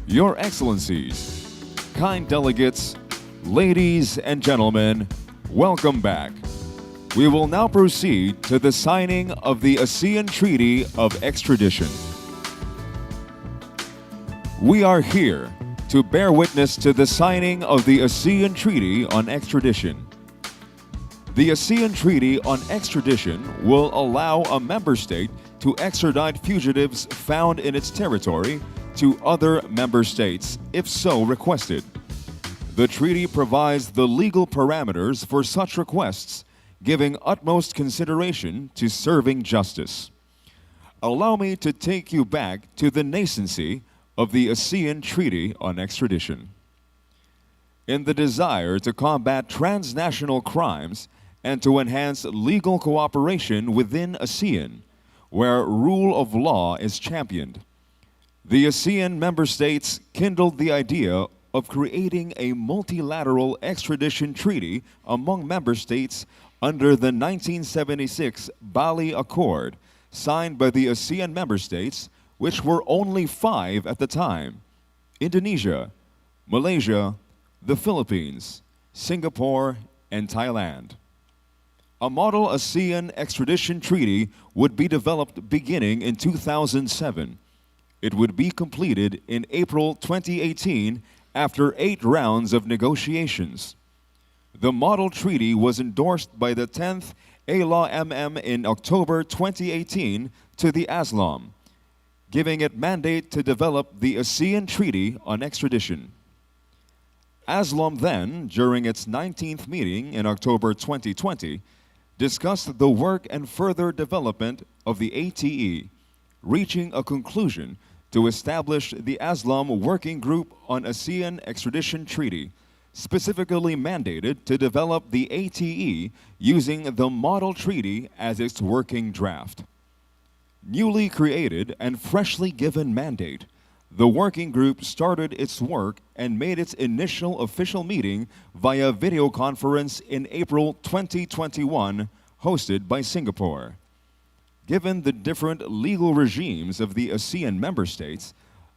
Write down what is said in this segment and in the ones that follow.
Your Excellencies, kind delegates, ladies and gentlemen, welcome back. We will now proceed to the signing of the ASEAN Treaty of Extradition. We are here to bear witness to the signing of the ASEAN Treaty on Extradition. The ASEAN Treaty on Extradition will allow a member state to extradite fugitives found in its territory to other member states, if so requested. The treaty provides the legal parameters for such requests, giving utmost consideration to serving justice. Allow me to take you back to the nascency of the ASEAN Treaty on Extradition. In the desire to combat transnational crimes and to enhance legal cooperation within ASEAN, where rule of law is championed, the ASEAN member states kindled the idea of creating a multilateral extradition treaty among member states under the 1976 Bali Accord, signed by the ASEAN member states, which were only 5 at the time: Indonesia, Malaysia, the Philippines, Singapore, and Thailand. A model ASEAN extradition treaty would be developed beginning in 2007. It would be completed in April 2018 after 8 rounds of negotiations. The model treaty was endorsed by the 10th ALAW in October 2018 to the ASLAM, giving it mandate to develop the ASEAN Treaty on Extradition. ASLAM then, during its 19th meeting in October 2020, discussed the work and further development of the ATE, reaching a conclusion to establish the ASLAM Working Group on ASEAN Extradition Treaty, specifically mandated to develop the ATE using the model treaty as its working draft. Newly created and freshly given mandate, the working group started its work and made its initial official meeting via video conference in April 2021, hosted by Singapore. Given the different legal regimes of the ASEAN member states,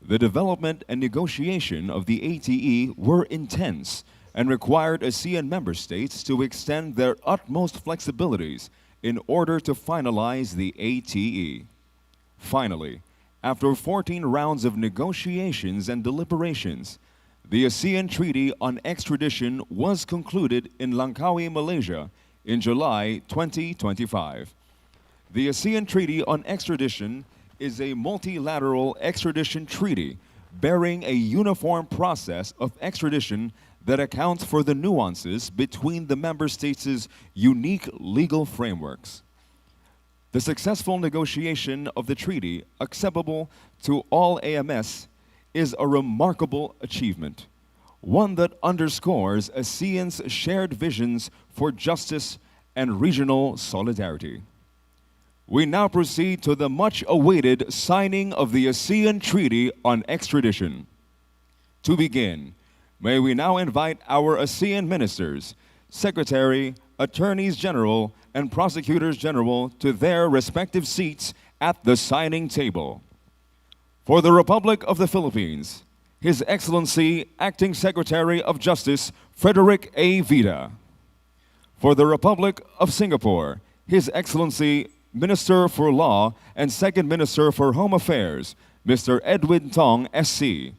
the development and negotiation of the ATE were intense and required ASEAN member states to extend their utmost flexibilities in order to finalize the ATE. Finally, after 14 rounds of negotiations and deliberations, the ASEAN Treaty on Extradition was concluded in Langkawi, Malaysia in July 2025. The ASEAN Treaty on Extradition is a multilateral extradition treaty bearing a uniform process of extradition that accounts for the nuances between the member states' unique legal frameworks. The successful negotiation of the treaty, acceptable to all AMS, is a remarkable achievement, one that underscores ASEAN's shared visions for justice and regional solidarity. We now proceed to the much-awaited signing of the ASEAN Treaty on Extradition. To begin, may we now invite our ASEAN ministers, secretary, attorneys general, and prosecutors general to their respective seats at the signing table. For the Republic of the Philippines, His Excellency Acting Secretary of Justice Frederick A. Vida. For the Republic of Singapore, His Excellency Minister for Law and Second Minister for Home Affairs, Mr. Edwin Tong, SC.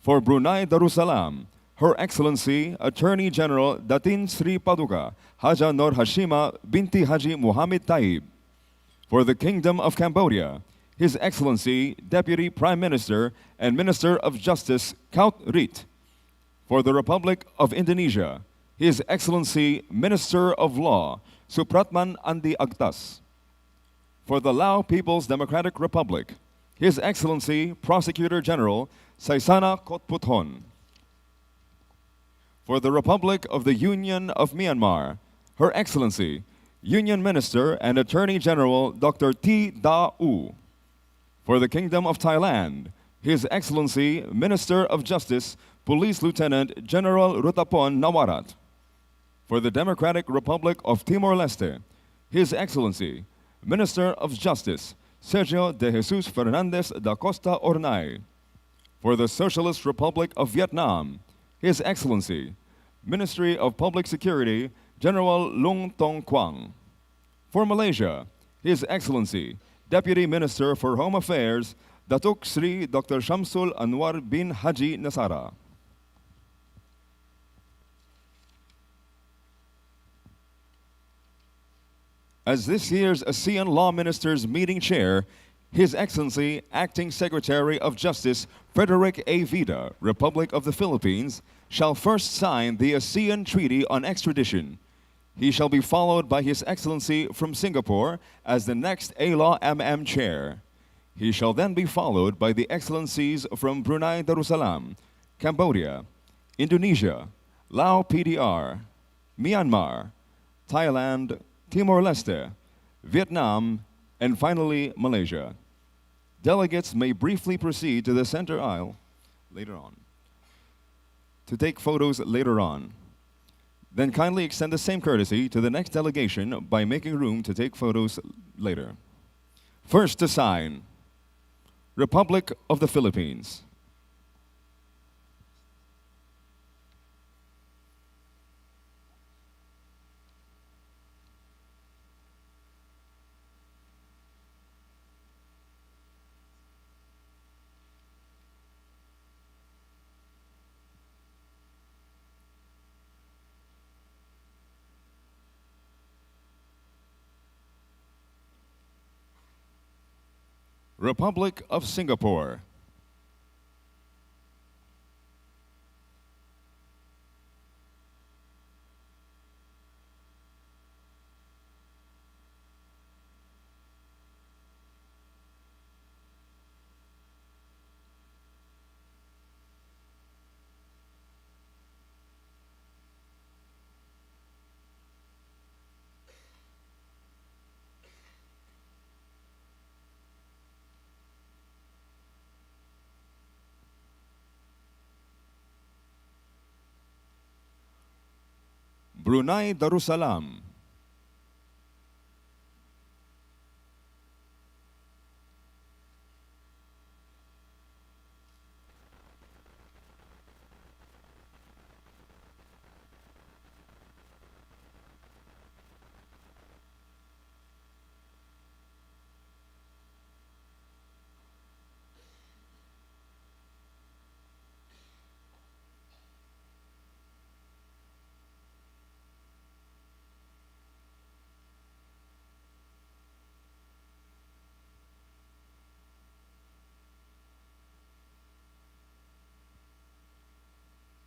For Brunei Darussalam, Her Excellency Attorney General Datin Sri Paduka Haja Nur Hashima binti Haji Muhammad Taib. For the Kingdom of Cambodia, His Excellency Deputy Prime Minister and Minister of Justice Kaut Rit. For the Republic of Indonesia, His Excellency Minister of Law Supratman Andi Agtas. For the Lao People's Democratic Republic, His Excellency Prosecutor General Saisana Kotputhon. For the Republic of the Union of Myanmar, Her Excellency Union Minister and Attorney General Dr. T. Da U. For the Kingdom of Thailand, His Excellency Minister of Justice Police Lieutenant General Rutapon Nawarat. For the Democratic Republic of Timor-Leste, His Excellency Minister of Justice Sergio de Jesus Fernandez da Costa Ornay. For the Socialist Republic of Vietnam, His Excellency, Ministry of Public Security, General Lung Tong Quang. For Malaysia, His Excellency, Deputy Minister for Home Affairs, Datuk Sri Dr. Shamsul Anwar bin Haji Nasara. As this year's ASEAN Law Ministers meeting chair, His Excellency, Acting Secretary of Justice Frederick A. Vida, Republic of the Philippines, shall first sign the ASEAN Treaty on Extradition. He shall be followed by His Excellency from Singapore as the next A-Law MM Chair. He shall then be followed by the Excellencies from Brunei Darussalam, Cambodia, Indonesia, Laos PDR, Myanmar, Thailand, Timor-Leste, Vietnam, and finally Malaysia. Delegates may briefly proceed to the center aisle later on to take photos later on. Then kindly extend the same courtesy to the next delegation by making room to take photos later. First to sign, Republic of the Philippines. Republic of Singapore. Brunei Darussalam.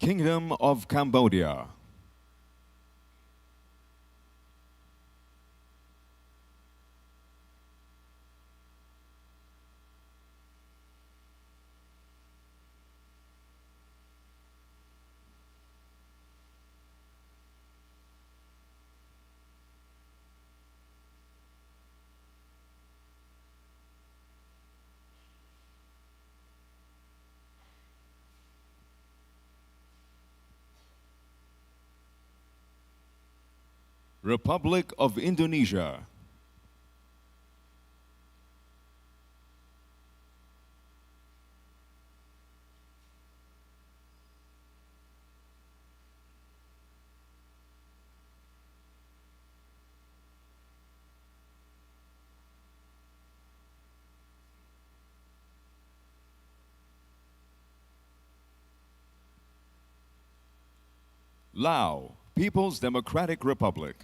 Kingdom of Cambodia. Republic of Indonesia. Laos, People's Democratic Republic.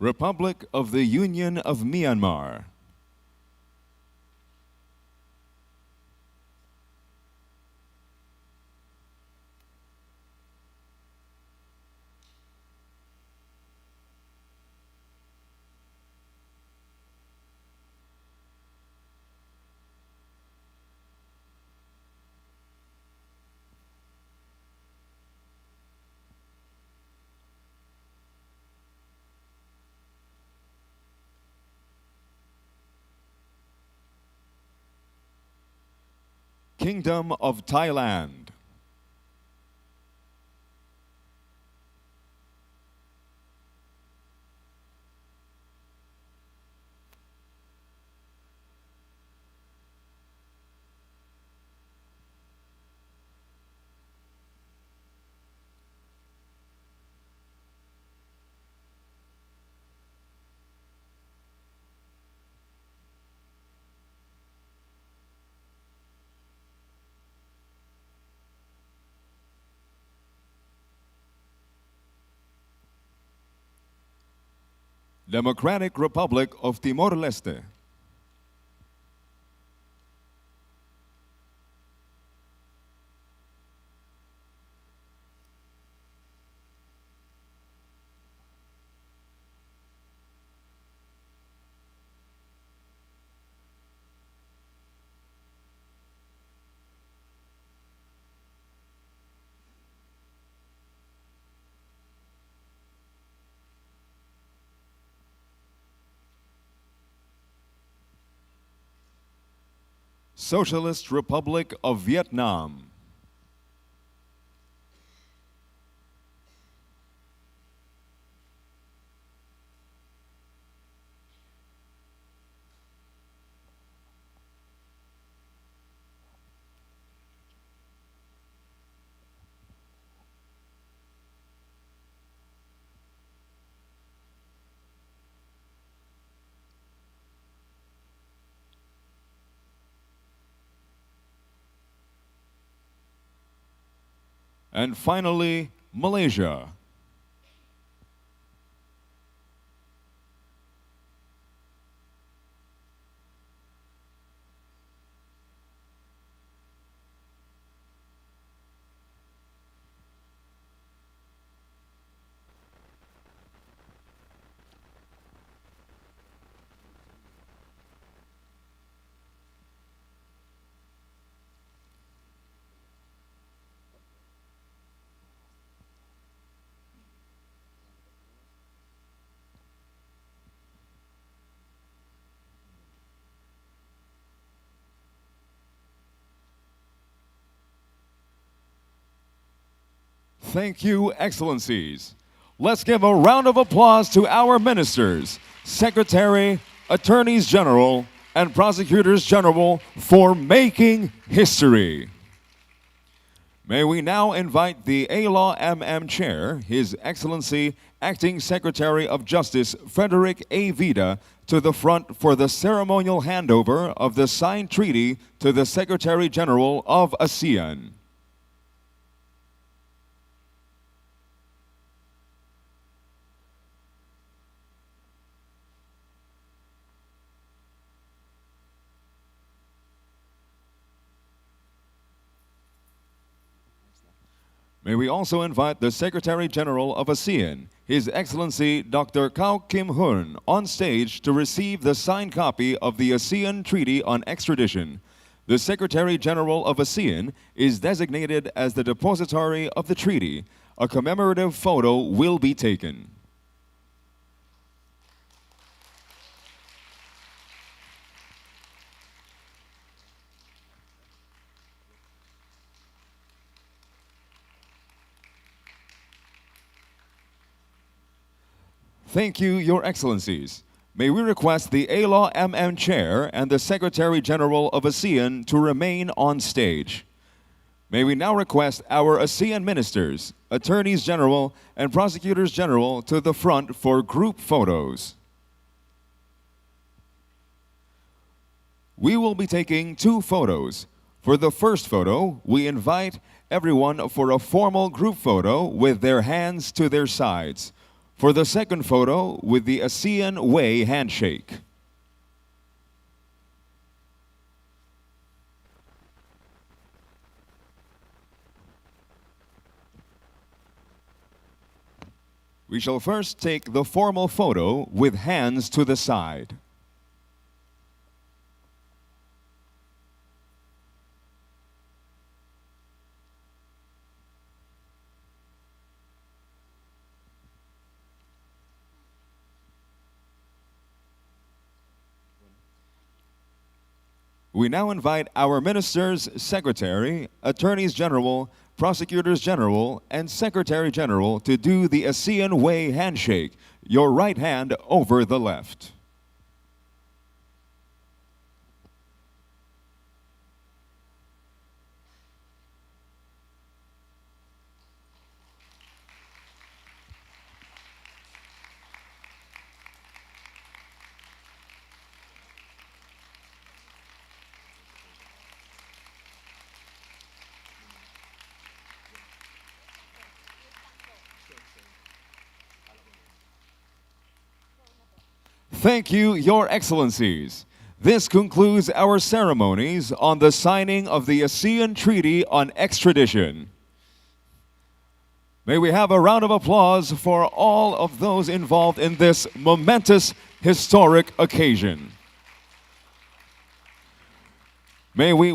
Republic of the Union of Myanmar. Kingdom of Thailand. Democratic Republic of Timor-Leste. Socialist Republic of Vietnam. And finally, Malaysia. Thank you, Excellencies. Let's give a round of applause to our ministers, Secretary, Attorneys General, and Prosecutors General for making history. May we now invite the A-Law MM Chair, His Excellency Acting Secretary of Justice Frederick A. Vida, to the front for the ceremonial handover of the signed treaty to the Secretary General of ASEAN. May we also invite the Secretary General of ASEAN, His Excellency Dr. Kao Kim Hoon, on stage to receive the signed copy of the ASEAN Treaty on Extradition. The Secretary General of ASEAN is designated as the depository of the treaty. A commemorative photo will be taken. Thank you, Your Excellencies. May we request the A-Law MM Chair and the Secretary General of ASEAN to remain on stage. May we now request our ASEAN Ministers, Attorneys General, and Prosecutors General to the front for group photos. We will be taking 2 photos. For the first photo, we invite everyone for a formal group photo with their hands to their sides. For the second photo, with the ASEAN Way handshake. We shall first take the formal photo with hands to the side. We now invite our ministers, secretary, attorneys general, prosecutors general, and secretary general to do the ASEAN Way handshake, your right hand over the left. Thank you, Your Excellencies. This concludes our ceremonies on the signing of the ASEAN Treaty on Extradition. May we have a round of applause for all of those involved in this momentous historic occasion. May we